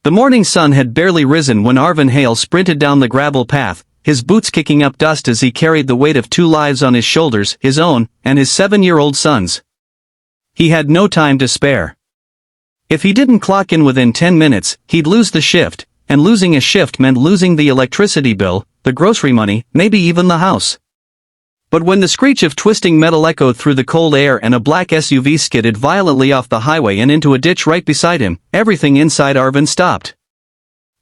The morning sun had barely risen when Arvin Hale sprinted down the gravel path, his boots kicking up dust as he carried the weight of 2 lives on his shoulders, his own, and his 7-year-old son's. He had no time to spare. If he didn't clock in within 10 minutes, he'd lose the shift, and losing a shift meant losing the electricity bill, the grocery money, maybe even the house. But when the screech of twisting metal echoed through the cold air and a black SUV skidded violently off the highway and into a ditch right beside him, everything inside Arvin stopped.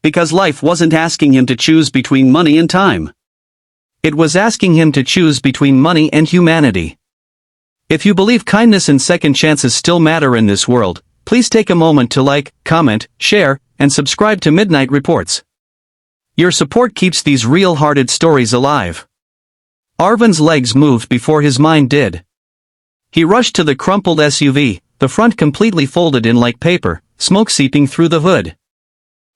Because life wasn't asking him to choose between money and time. It was asking him to choose between money and humanity. If you believe kindness and second chances still matter in this world, please take a moment to like, comment, share, and subscribe to Midnight Reports. Your support keeps these real-hearted stories alive. Arvin's legs moved before his mind did. He rushed to the crumpled SUV, the front completely folded in like paper, smoke seeping through the hood.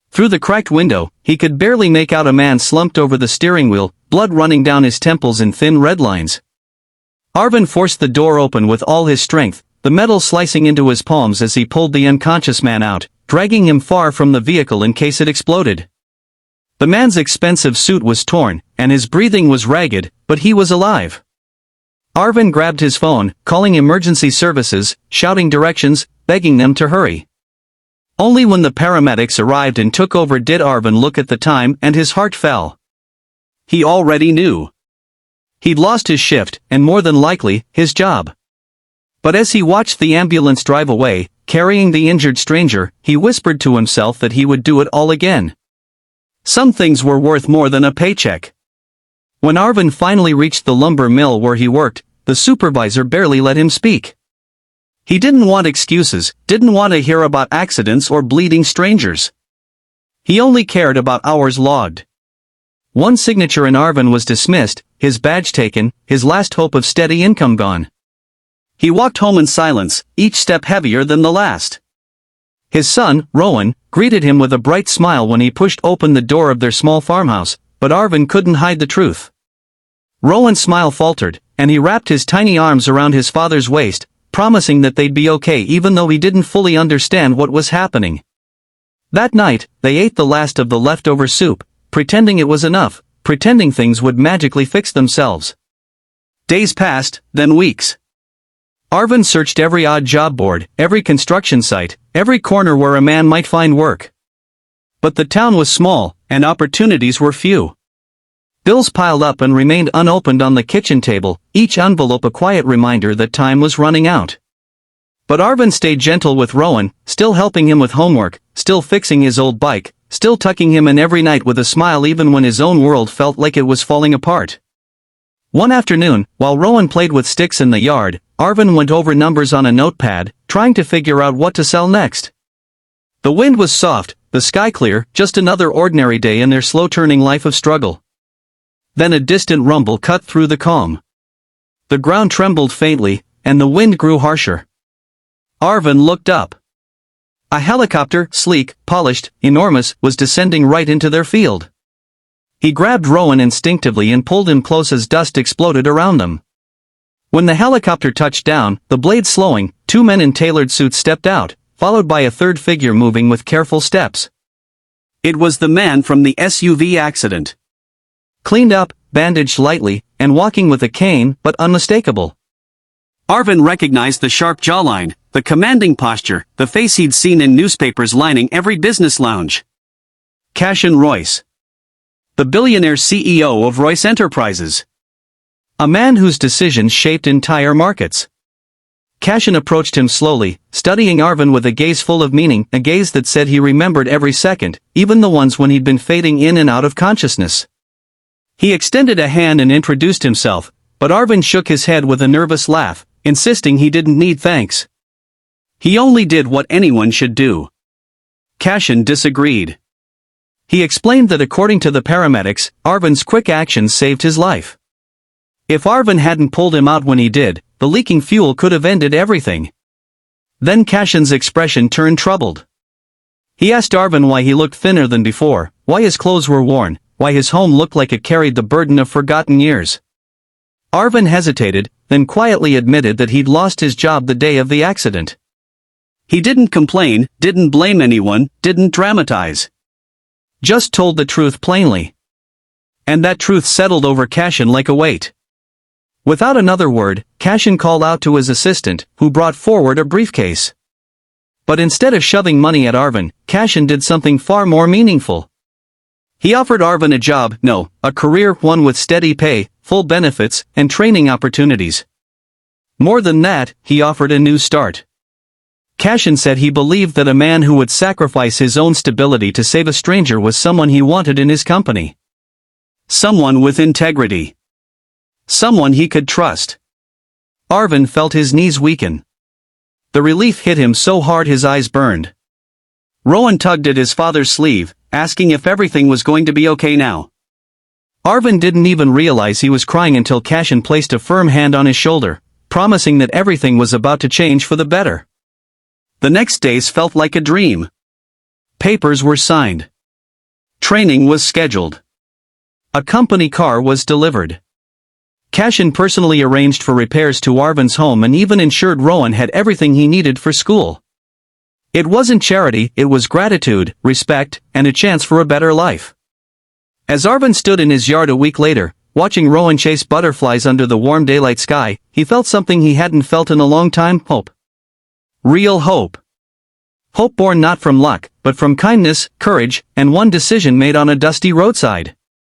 Through the cracked window, he could barely make out a man slumped over the steering wheel, blood running down his temples in thin red lines. Arvin forced the door open with all his strength, the metal slicing into his palms as he pulled the unconscious man out, dragging him far from the vehicle in case it exploded. The man's expensive suit was torn, and his breathing was ragged, but he was alive. Arvin grabbed his phone, calling emergency services, shouting directions, begging them to hurry. Only when the paramedics arrived and took over did Arvin look at the time and his heart fell. He already knew. He'd lost his shift, and more than likely, his job. But as he watched the ambulance drive away, carrying the injured stranger, he whispered to himself that he would do it all again. Some things were worth more than a paycheck. When Arvin finally reached the lumber mill where he worked, the supervisor barely let him speak. He didn't want excuses, didn't want to hear about accidents or bleeding strangers. He only cared about hours logged. One signature in Arvin was dismissed, his badge taken, his last hope of steady income gone. He walked home in silence, each step heavier than the last. His son, Rowan, greeted him with a bright smile when he pushed open the door of their small farmhouse, but Arvin couldn't hide the truth. Rowan's smile faltered, and he wrapped his tiny arms around his father's waist, promising that they'd be okay even though he didn't fully understand what was happening. That night, they ate the last of the leftover soup, pretending it was enough, pretending things would magically fix themselves. Days passed, then weeks. Arvin searched every odd job board, every construction site, every corner where a man might find work. But the town was small, and opportunities were few. Bills piled up and remained unopened on the kitchen table, each envelope a quiet reminder that time was running out. But Arvin stayed gentle with Rowan, still helping him with homework, still fixing his old bike, still tucking him in every night with a smile even when his own world felt like it was falling apart. One afternoon, while Rowan played with sticks in the yard, Arvin went over numbers on a notepad, trying to figure out what to sell next. The wind was soft, the sky clear, just another ordinary day in their slow-turning life of struggle. Then a distant rumble cut through the calm. The ground trembled faintly, and the wind grew harsher. Arvin looked up. A helicopter, sleek, polished, enormous, was descending right into their field. He grabbed Rowan instinctively and pulled him close as dust exploded around them. When the helicopter touched down, the blade slowing, 2 men in tailored suits stepped out, followed by a third figure moving with careful steps. It was the man from the SUV accident. Cleaned up, bandaged lightly, and walking with a cane, but unmistakable. Arvin recognized the sharp jawline, the commanding posture, the face he'd seen in newspapers lining every business lounge. Cashin Royce. The billionaire CEO of Royce Enterprises. A man whose decisions shaped entire markets. Cashin approached him slowly, studying Arvin with a gaze full of meaning, a gaze that said he remembered every second, even the ones when he'd been fading in and out of consciousness. He extended a hand and introduced himself, but Arvin shook his head with a nervous laugh, insisting he didn't need thanks. He only did what anyone should do. Cashin disagreed. He explained that according to the paramedics, Arvin's quick actions saved his life. If Arvin hadn't pulled him out when he did, the leaking fuel could have ended everything. Then Cashin's expression turned troubled. He asked Arvin why he looked thinner than before, why his clothes were worn, why his home looked like it carried the burden of forgotten years. Arvin hesitated, then quietly admitted that he'd lost his job the day of the accident. He didn't complain, didn't blame anyone, didn't dramatize. Just told the truth plainly. And that truth settled over Cashin like a weight. Without another word, Cashin called out to his assistant, who brought forward a briefcase. But instead of shoving money at Arvin, Cashin did something far more meaningful. He offered Arvin a job, no, a career, one with steady pay, full benefits, and training opportunities. More than that, he offered a new start. Cashin said he believed that a man who would sacrifice his own stability to save a stranger was someone he wanted in his company. Someone with integrity. Someone he could trust. Arvin felt his knees weaken. The relief hit him so hard his eyes burned. Rowan tugged at his father's sleeve, asking if everything was going to be okay now. Arvin didn't even realize he was crying until Cashin placed a firm hand on his shoulder, promising that everything was about to change for the better. The next days felt like a dream. Papers were signed. Training was scheduled. A company car was delivered. Cashin personally arranged for repairs to Arvin's home and even ensured Rowan had everything he needed for school. It wasn't charity, it was gratitude, respect, and a chance for a better life. As Arvin stood in his yard a week later, watching Rowan chase butterflies under the warm daylight sky, he felt something he hadn't felt in a long time: hope. Real hope. Hope born not from luck, but from kindness, courage, and one decision made on a dusty roadside.